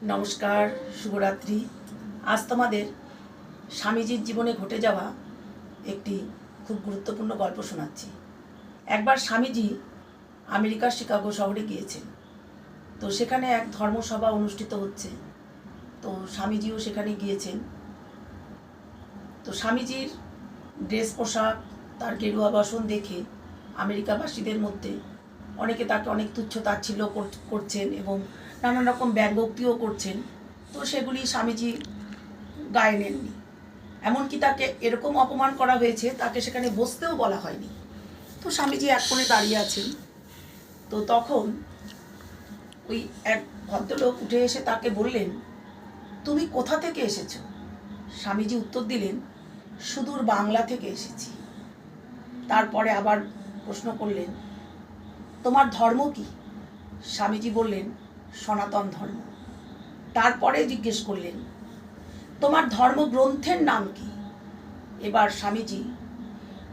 নমস্কার, শুভরাত্রি। আজ তোমাদের স্বামীজির জীবনে ঘটে যাওয়া একটি খুব গুরুত্বপূর্ণ গল্প শোনাচ্ছি। একবার স্বামীজি আমেরিকার শিকাগো শহরে গিয়েছেন। তো সেখানে এক ধর্মসভা অনুষ্ঠিত হচ্ছে। তো স্বামীজিও সেখানে গিয়েছেন। তো স্বামীজির ড্রেস পোশাক, তার গেরুয়া বসন দেখে আমেরিকাবাসীদের মধ্যে অনেকে তাকে অনেক তুচ্ছ তাচ্ছিল্য করছেন এবং নানান রকম ব্যঙ্গোক্তিও করছেন। তো সেগুলি স্বামীজি গায়ে নেননি। এমনকি তাকে এরকম অপমান করা হয়েছে, তাকে সেখানে বসতেও বলা হয়নি। তো স্বামীজি এক কোণে দাঁড়িয়ে আছেন। তো তখন ওই এক ভদ্রলোক উঠে এসে তাকে বললেন, তুমি কোথা থেকে এসেছো? স্বামীজি উত্তর দিলেন, সুদূর বাংলা থেকে এসেছি। তারপরে আবার প্রশ্ন করলেন, তোমার ধর্ম কি? স্বামীজি বললেন, সনাতন ধর্ম। তারপরে জিজ্ঞেস করলেন, তোমার ধর্মগ্রন্থের নাম কি? এবার স্বামীজি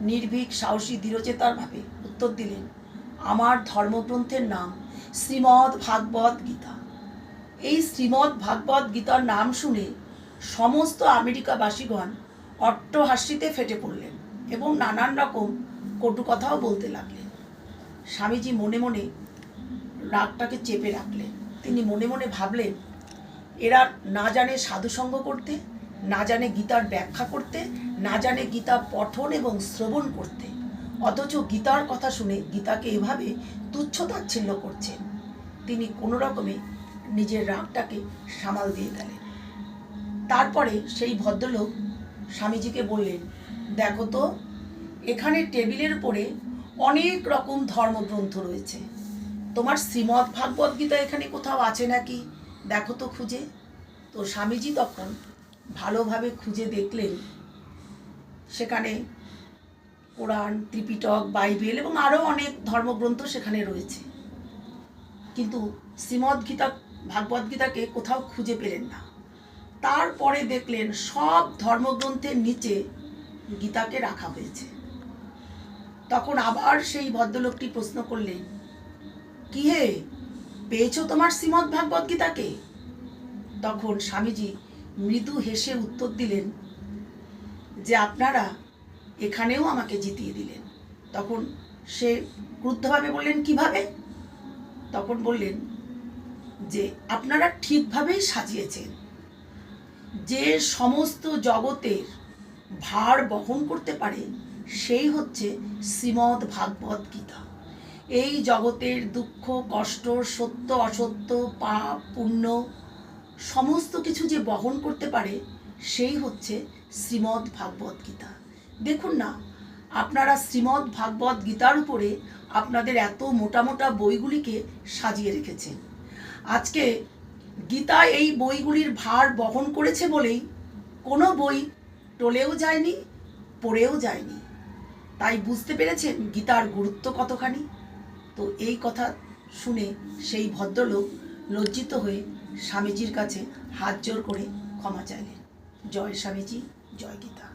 নির্ভীক, সাহসী, দৃঢ়চেতার ভাবে উত্তর দিলেন, আমার ধর্মগ্রন্থের নাম শ্রীমদ্ ভাগবত গীতা। এই শ্রীমদ্ ভাগবত গীতার নাম শুনে সমস্ত আমেরিকাবাসীগণ অট্টহাস্যিতে ফেটে পড়লেন এবং নানান রকম কটু কথাও বলতে লাগলেন। স্বামীজি মনে মনে রাগটাকে চেপে রাখলেন। তিনি মনে মনে ভাবলেন, এরা না জানে সাধুসঙ্গ করতে, না জানে গীতার ব্যাখ্যা করতে, না জানে গীতা পঠন এবং শ্রবণ করতে, অথচ গীতার কথা শুনে গীতাকে এভাবে তুচ্ছ তাচ্ছিল্য করছেন। তিনি কোনো রকমে নিজের রাগটাকে সামাল দিয়ে গেলেন। তারপরে সেই ভদ্রলোক স্বামীজিকে বললেন, দেখো তো, এখানে টেবিলের উপরে অনেক রকম ধর্মগ্রন্থ রয়েছে। তোমার শ্রীমদ্ ভাগবত গীতা এখানে কোথাও আছে নাকি? দেখো তো খুঁজে। তো স্বামীজি তখন ভালোভাবে খুঁজে দেখলেন, সেখানে কোরআন, ত্রিপিটক, বাইবেল এবং আরও অনেক ধর্মগ্রন্থ সেখানে রয়েছে। কিন্তু শ্রীমদ্ গীতা, ভাগবত গীতাকে কোথাও খুঁজে পেলেন না। তারপরে দেখলেন সব ধর্মগ্রন্থের নিচে গীতাকে রাখা হয়েছে। তখন আবার সেই ভদ্রলোকটি প্রশ্ন করলেন, কি হে, পেয়েছো তোমার শ্রীমদ্ ভাগবত গীতাকে? তখন স্বামীজি মৃদু হেসে উত্তর দিলেন যে আপনারা এখানেও আমাকে জিতিয়ে দিলেন। তখন সে ক্রুদ্ধভাবে বললেন, কিভাবে? তখন বললেন যে আপনারা ঠিকভাবেই সাজিয়েছেন। যে সমস্ত জগতের ভার বহন করতে পারে সেই হচ্ছে শ্রীমদ্ ভাগবত গীতা। এই জগতের দুঃখ, কষ্ট, সত্য, অসত্য, পাপ, পুণ্য সমস্ত কিছু যে বহন করতে পারে সেই হচ্ছে শ্রীমদ্ ভাগবত গীতা। দেখুন না, আপনারা শ্রীমদ্ ভাগবত গীতার উপরে আপনাদের এত মোটা মোটা বইগুলিকে সাজিয়ে রেখেছেন। আজকে গীতা এই বইগুলির ভার বহন করেছে বলেই কোনো বই টলেও যায়নি, পড়েও যায়নি। তাই বুঝতে পেরেছেন গীতার গুরুত্ব কতখানি। তো এই কথা শুনে সেই ভদ্রলোক লজ্জিত হয়ে স্বামীজির কাছে হাত জোড় করে ক্ষমা চাইলেন। জয় স্বামীজি, জয় গীতা।